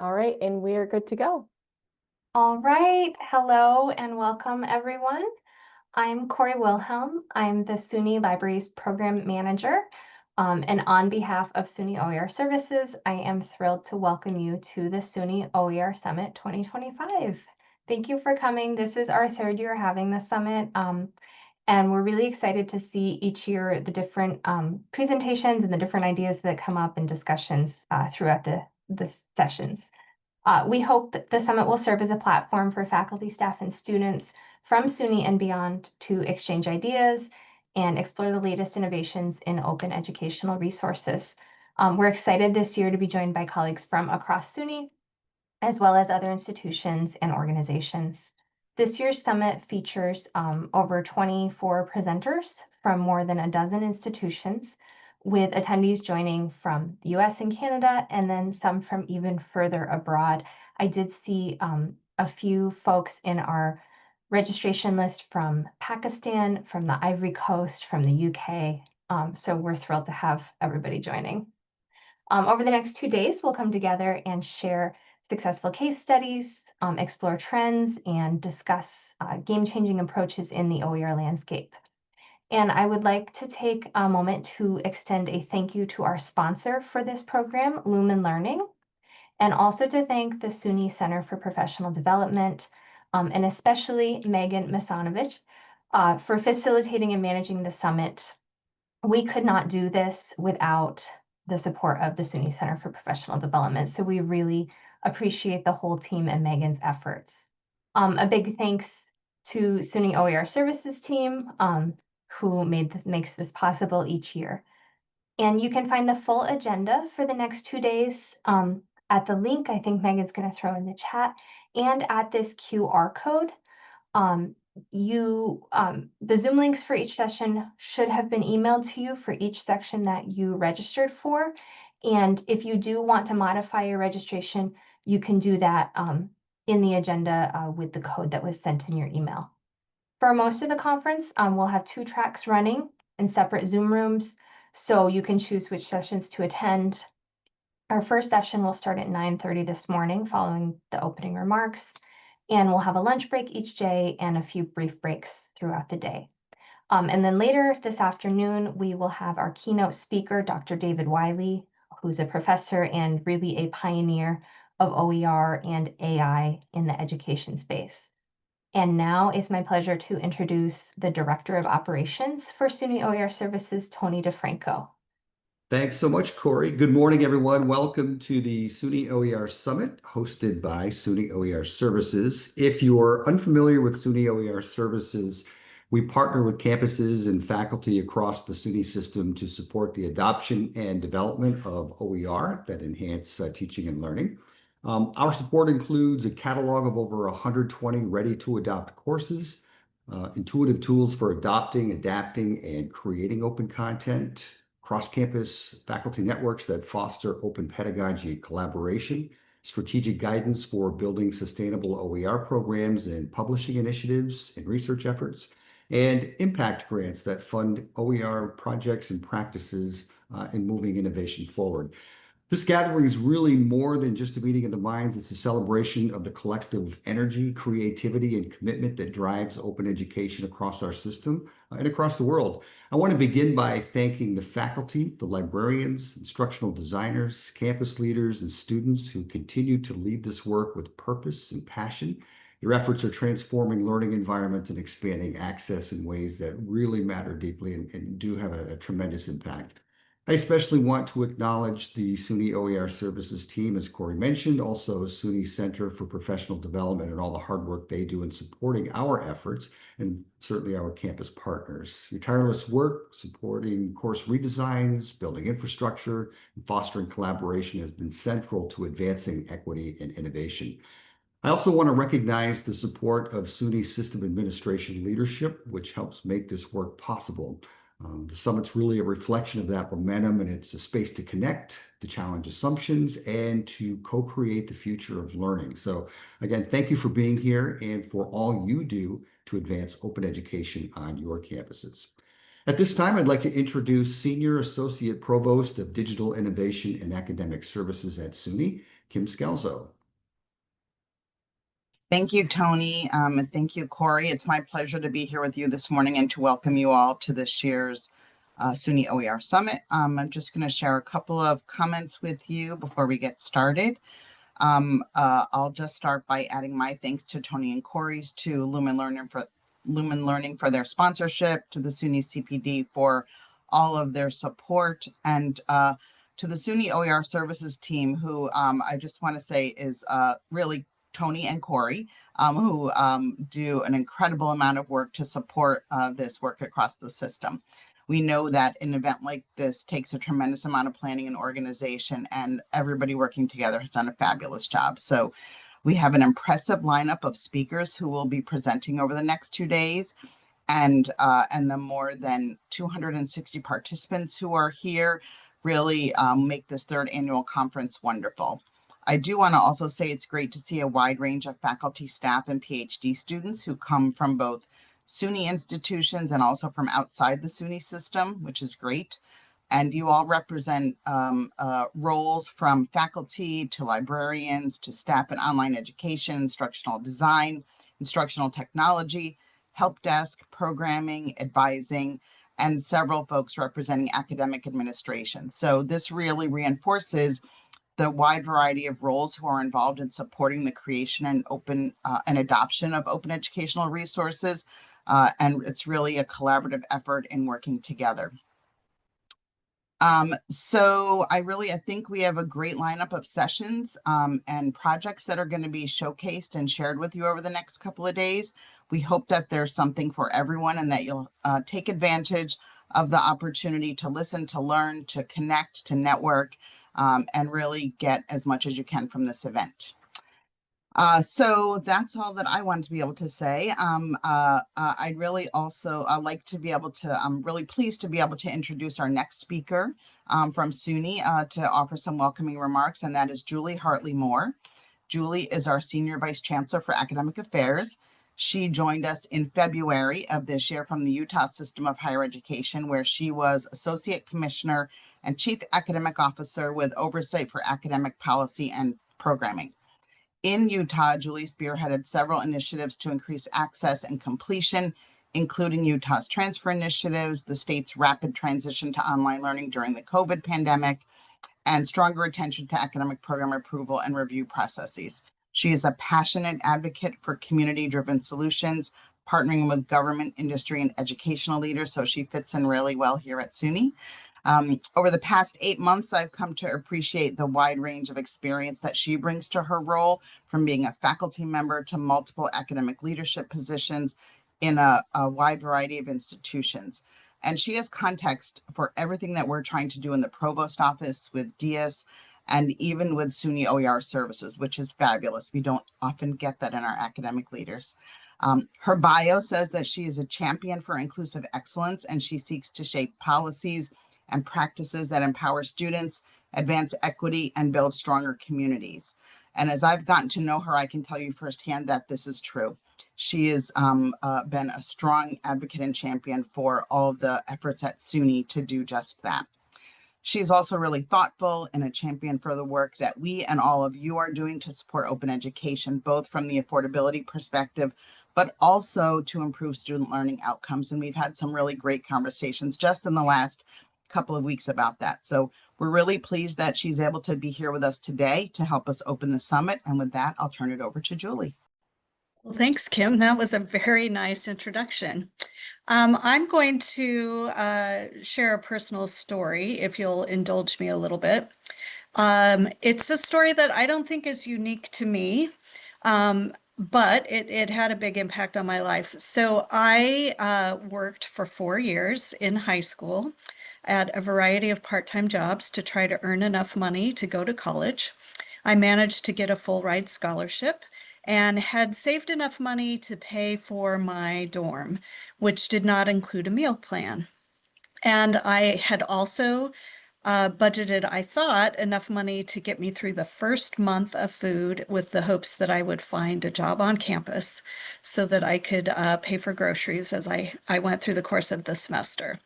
All right, and we are good to go. All right. Hello and welcome, everyone. I'm Corey Wilhelm. I'm the SUNY Libraries Program Manager. And on behalf of SUNY OER Services, I am thrilled to welcome you to the SUNY OER Summit 2025. Thank you for coming. This is our third year having the summit. And we're really excited to see each year the different presentations and the different ideas that come up and discussions throughout the sessions. We hope that the summit will serve as a platform for faculty, staff, and students from SUNY and beyond to exchange ideas and explore the latest innovations in open educational resources. We're excited this year to be joined by colleagues from across SUNY, as well as other institutions and organizations. This year's summit features over 24 presenters from more than a dozen institutions, with attendees joining from the US and Canada, and then some from even further abroad. I did see a few folks in our registration list from Pakistan, from the Ivory Coast, from the UK. So we're thrilled to have everybody joining. Over the next 2 days, we'll come together and share successful case studies, explore trends, and discuss game-changing approaches in the OER landscape. And I would like to take a moment to extend a thank you to our sponsor for this program, Lumen Learning, and also to thank the SUNY Center for Professional Development, and especially Megan Misanovich for facilitating and managing the summit. We could not do this without the support of the SUNY Center for Professional Development, so we really appreciate the whole team and Megan's efforts. A big thanks to SUNY OER Services team, who makes this possible each year. And you can find the full agenda for the next 2 days at the link I think Megan's going to throw in the chat, and at this QR code. The Zoom links for each session should have been emailed to you for each section that you registered for. And if you do want to modify your registration, you can do that in the agenda with the code that was sent in your email. For most of the conference, we'll have 2 tracks running in separate Zoom rooms, so you can choose which sessions to attend. Our first session will start at 9:30 this morning following the opening remarks, and we'll have a lunch break each day and a few brief breaks throughout the day. And then later this afternoon, we will have our keynote speaker, Dr. David Wiley, who's a professor and really a pioneer of OER and AI in the education space. And now it's my pleasure to introduce the Director of Operations for SUNY OER Services, Tony DeFranco. Thanks so much, Corey. Good morning, everyone. Welcome to the SUNY OER Summit, hosted by SUNY OER Services. If you are unfamiliar with SUNY OER Services, we partner with campuses and faculty across the SUNY system to support the adoption and development of OER that enhance teaching and learning. Our support includes a catalog of over 120 ready-to-adopt courses, intuitive tools for adopting, adapting, and creating open content, cross-campus faculty networks that foster open pedagogy and collaboration, strategic guidance for building sustainable OER programs and publishing initiatives and research efforts, and impact grants that fund OER projects and practices in moving innovation forward. This gathering is really more than just a meeting of the minds. It's a celebration of the collective energy, creativity, and commitment that drives open education across our system and across the world. I want to begin by thanking the faculty, the librarians, instructional designers, campus leaders, and students who continue to lead this work with purpose and passion. Your efforts are transforming learning environments and expanding access in ways that really matter deeply and do have a tremendous impact. I especially want to acknowledge the SUNY OER Services team, as Corey mentioned, also SUNY Center for Professional Development, and all the hard work they do in supporting our efforts, and certainly our campus partners. Your tireless work supporting course redesigns, building infrastructure, and fostering collaboration has been central to advancing equity and innovation. I also want to recognize the support of SUNY System Administration leadership, which helps make this work possible. The summit's really a reflection of that momentum, and it's a space to connect, to challenge assumptions, and to co-create the future of learning. So again, thank you for being here and for all you do to advance open education on your campuses. At this time, I'd like to introduce Senior Associate Provost of Digital Innovation and Academic Services at SUNY, Kim Scalzo. Thank you, Tony, and thank you, Corey. It's my pleasure to be here with you this morning and to welcome you all to this year's SUNY OER Summit. I'm just going to share a couple of comments with you before we get started. I'll just start by adding my thanks to Tony and Corey's, to Lumen Learning for their sponsorship, to the SUNY CPD for all of their support, and to the SUNY OER services team, who I just want to say is really Tony and Corey, who do an incredible amount of work to support this work across the system. We know that an event like this takes a tremendous amount of planning and organization, and everybody working together has done a fabulous job. So we have an impressive lineup of speakers who will be presenting over the next 2 days, and the more than 260 participants who are here really make this third annual conference wonderful. I do want to also say it's great to see a wide range of faculty, staff, and PhD students who come from both SUNY institutions and also from outside the SUNY system, which is great. And you all represent roles from faculty to librarians to staff in online education, instructional design, instructional technology, help desk, programming, advising, and several folks representing academic administration. So this really reinforces the wide variety of roles who are involved in supporting the creation and and adoption of open educational resources. And it's really a collaborative effort in working together. So I think we have a great lineup of sessions and projects that are going to be showcased and shared with you over the next couple of days. We hope that there's something for everyone and that you'll take advantage of the opportunity to listen, to learn, to connect, to network, and really get as much as you can from this event. So that's all that I wanted to be able to say. I'd really also like to be able to, I'm really pleased to be able to introduce our next speaker from SUNY to offer some welcoming remarks, and that is Julie Hartley Moore. Julie is our Senior Vice Chancellor for Academic Affairs. She joined us in February of this year from the Utah System of Higher Education, where she was Associate Commissioner and Chief Academic Officer with oversight for academic policy and programming. In Utah, Julie spearheaded several initiatives to increase access and completion, including Utah's transfer initiatives, the state's rapid transition to online learning during the COVID pandemic, and stronger attention to academic program approval and review processes. She is a passionate advocate for community-driven solutions, partnering with government, industry, and educational leaders, so she fits in really well here at SUNY. Over the past 8 months, I've come to appreciate the wide range of experience that she brings to her role, from being a faculty member to multiple academic leadership positions in a wide variety of institutions. And she has context for everything that we're trying to do in the provost office with DS and even with SUNY OER services, which is fabulous. We don't often get that in our academic leaders. Her bio says that she is a champion for inclusive excellence, and she seeks to shape policies and practices that empower students, advance equity, and build stronger communities. And as I've gotten to know her, I can tell you firsthand that this is true. She has been a strong advocate and champion for all of the efforts at SUNY to do just that. She's also really thoughtful and a champion for the work that we and all of you are doing to support open education, both from the affordability perspective, but also to improve student learning outcomes. And we've had some really great conversations just in the last couple of weeks about that. So we're really pleased that she's able to be here with us today to help us open the summit. And with that, I'll turn it over to Julie. Well, thanks, Kim. That was a very nice introduction. I'm going to share a personal story, if you'll indulge me a little bit. It's a story that I don't think is unique to me, but it had a big impact on my life. So I worked for 4 years in high school at a variety of part-time jobs to try to earn enough money to go to college. I managed to get a full ride scholarship and had saved enough money to pay for my dorm, which did not include a meal plan. And I had also budgeted, I thought, enough money to get me through the first month of food, with the hopes that I would find a job on campus so that I could pay for groceries as I went through the course of the semester.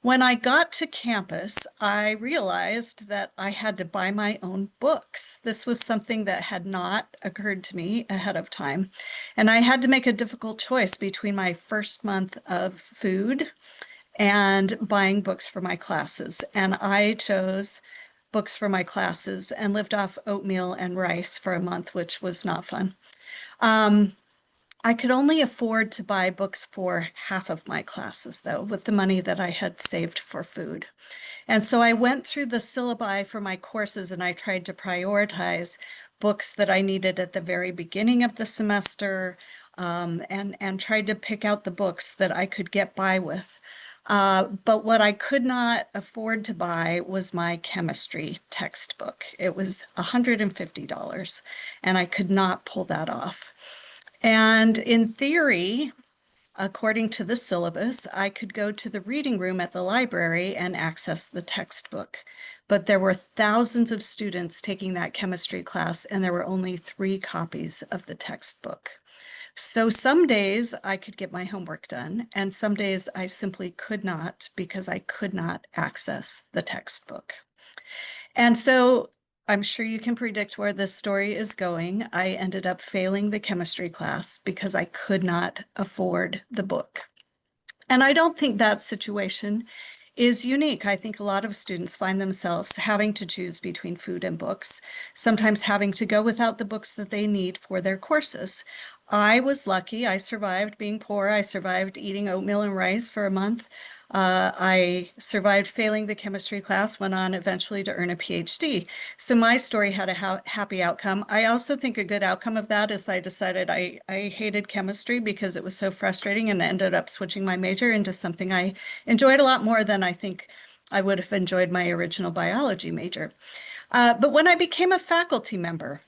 When I got to campus, I realized that I had to buy my own books. This was something that had not occurred to me ahead of time. And I had to make a difficult choice between my first month of food and buying books for my classes. And I chose books for my classes and lived off oatmeal and rice for a month, which was not fun. I could only afford to buy books for half of my classes, though, with the money that I had saved for food. And so I went through the syllabi for my courses and I tried to prioritize books that I needed at the very beginning of the semester, and tried to pick out the books that I could get by with. But what I could not afford to buy was my chemistry textbook. It was $150, and I could not pull that off. And in theory, according to the syllabus, I could go to the reading room at the library and access the textbook. But there were thousands of students taking that chemistry class, and there were only 3 copies of the textbook. So some days I could get my homework done, and some days I simply could not because I could not access the textbook. And so I'm sure you can predict where this story is going. I ended up failing the chemistry class because I could not afford the book. And I don't think that situation is unique. I think a lot of students find themselves having to choose between food and books, sometimes having to go without the books that they need for their courses. I was lucky. I survived being poor. I survived eating oatmeal and rice for a month. I survived failing the chemistry class, went on eventually to earn a PhD. So my story had a happy outcome. I also think a good outcome of that is I decided I hated chemistry because it was so frustrating, and ended up switching my major into something I enjoyed a lot more than I think I would have enjoyed my original biology major. But when I became a faculty member,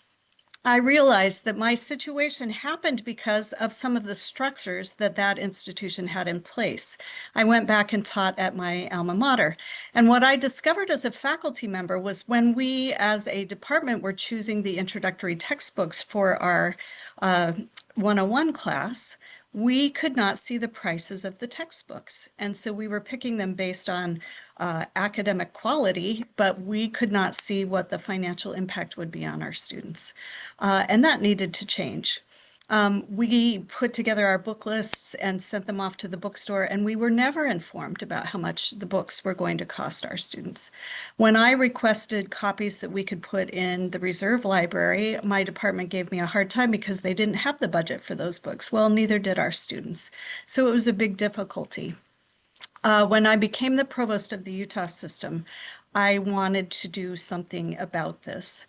I realized that my situation happened because of some of the structures that that institution had in place. I went back and taught at my alma mater. And what I discovered as a faculty member was when we as a department were choosing the introductory textbooks for our 101 class, we could not see the prices of the textbooks. And so we were picking them based on academic quality, but we could not see what the financial impact would be on our students. And that needed to change. We put together our book lists and sent them off to the bookstore, and we were never informed about how much the books were going to cost our students. When I requested copies that we could put in the reserve library, my department gave me a hard time because they didn't have the budget for those books. Well, neither did our students. So it was a big difficulty. When I became the provost of the Utah system, I wanted to do something about this.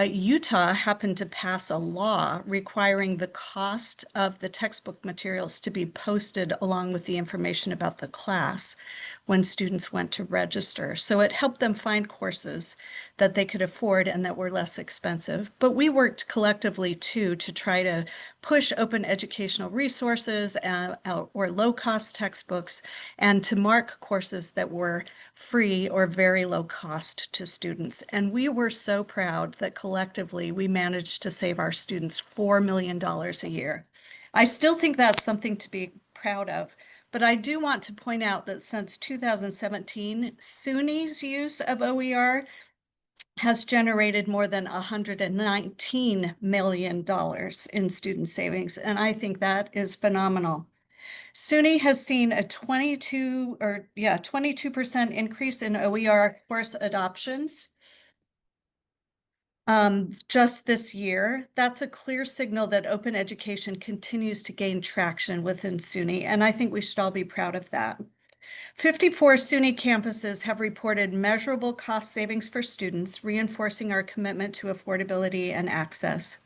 Utah happened to pass a law requiring the cost of the textbook materials to be posted along with the information about the class when students went to register. So it helped them find courses that they could afford and that were less expensive. But we worked collectively too to try to push open educational resources or low-cost textbooks, and to mark courses that were free or very low cost to students. And we were so proud that collectively we managed to save our students $4 million a year. I still think that's something to be proud of, but I do want to point out that since 2017, SUNY's use of OER has generated more than $119 million in student savings, and I think that is phenomenal. SUNY has seen a 22% increase in OER course adoptions just this year. That's a clear signal that open education continues to gain traction within SUNY, and I think we should all be proud of that. 54 SUNY campuses have reported measurable cost savings for students, reinforcing our commitment to affordability and access.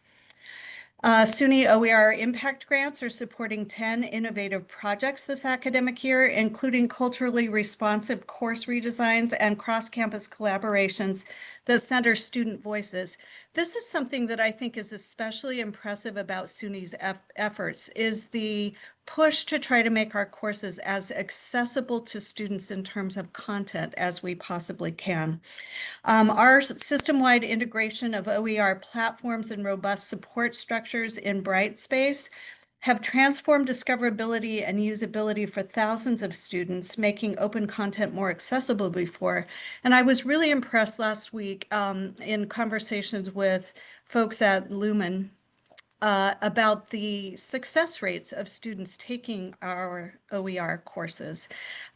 SUNY OER impact grants are supporting 10 innovative projects this academic year, including culturally responsive course redesigns and cross-campus collaborations that center student voices. This is something that I think is especially impressive about SUNY's efforts, is the push to try to make our courses as accessible to students in terms of content as we possibly can. Our system-wide integration of OER platforms and robust support structures in Brightspace have transformed discoverability and usability for thousands of students, making open content more accessible before. And I was really impressed last week in conversations with folks at Lumen about the success rates of students taking our OER courses.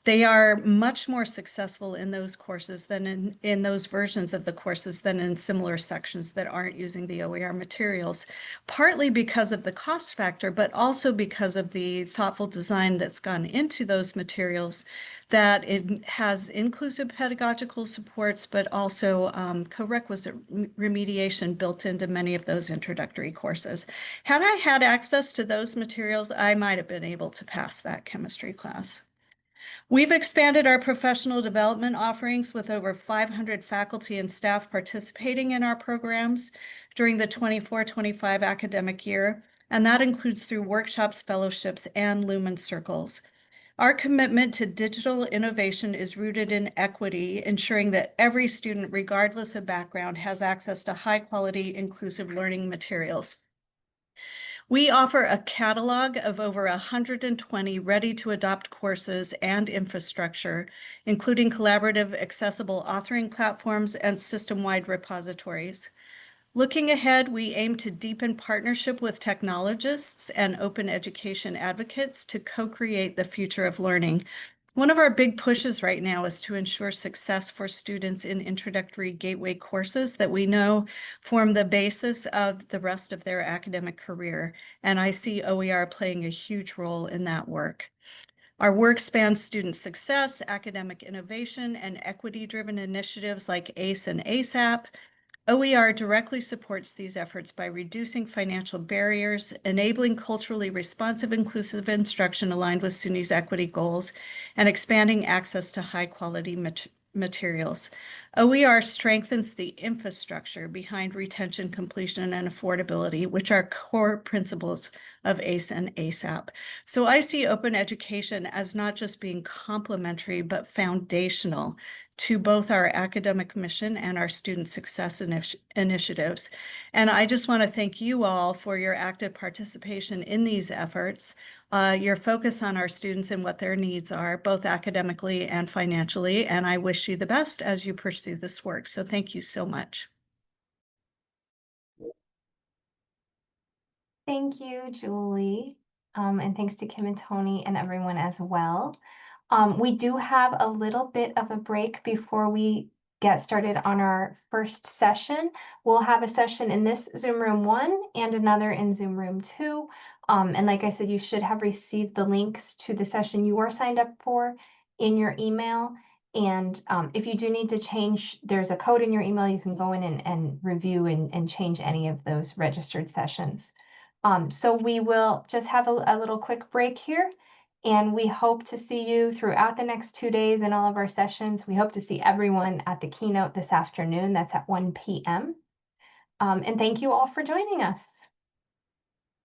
They are much more successful in those courses than in those versions of the courses than in similar sections that aren't using the OER materials, partly because of the cost factor, but also because of the thoughtful design that's gone into those materials, that it has inclusive pedagogical supports, but also co-requisite remediation built into many of those introductory courses. Had I had access to those materials, I might have been able to pass that chemistry class. We've expanded our professional development offerings with over 500 faculty and staff participating in our programs during the 24-25 academic year, and that includes through workshops, fellowships, and Lumen Circles. Our commitment to digital innovation is rooted in equity, ensuring that every student, regardless of background, has access to high-quality, inclusive learning materials. We offer a catalog of over 120 ready-to-adopt courses and infrastructure, including collaborative, accessible authoring platforms and system-wide repositories. Looking ahead, we aim to deepen partnership with technologists and open education advocates to co-create the future of learning. One of our big pushes right now is to ensure success for students in introductory gateway courses that we know form the basis of the rest of their academic career. And I see OER playing a huge role in that work. Our work spans student success, academic innovation, and equity-driven initiatives like ACE and ASAP. OER directly supports these efforts by reducing financial barriers, enabling culturally responsive, inclusive instruction aligned with SUNY's equity goals, and expanding access to high-quality materials. OER strengthens the infrastructure behind retention, completion, and affordability, which are core principles of ACE and ASAP. So I see open education as not just being complementary, but foundational to both our academic mission and our student success initiatives. And I just want to thank you all for your active participation in these efforts, your focus on our students and what their needs are, both academically and financially. And I wish you the best as you pursue this work. So thank you so much. Thank you, Julie. And thanks to Kim and Tony and everyone as well. We do have a little bit of a break before we get started on our first session. We'll have a session in this Zoom room 1 and another in Zoom room 2. And like I said, you should have received the links to the session you are signed up for in your email. And if you do need to change, there's a code in your email. You can go in and review and change any of those registered sessions. So we will just have a little quick break here. And we hope to see you throughout the next 2 days in all of our sessions. We hope to see everyone at the keynote this afternoon. That's at 1 p.m. And thank you all for joining us.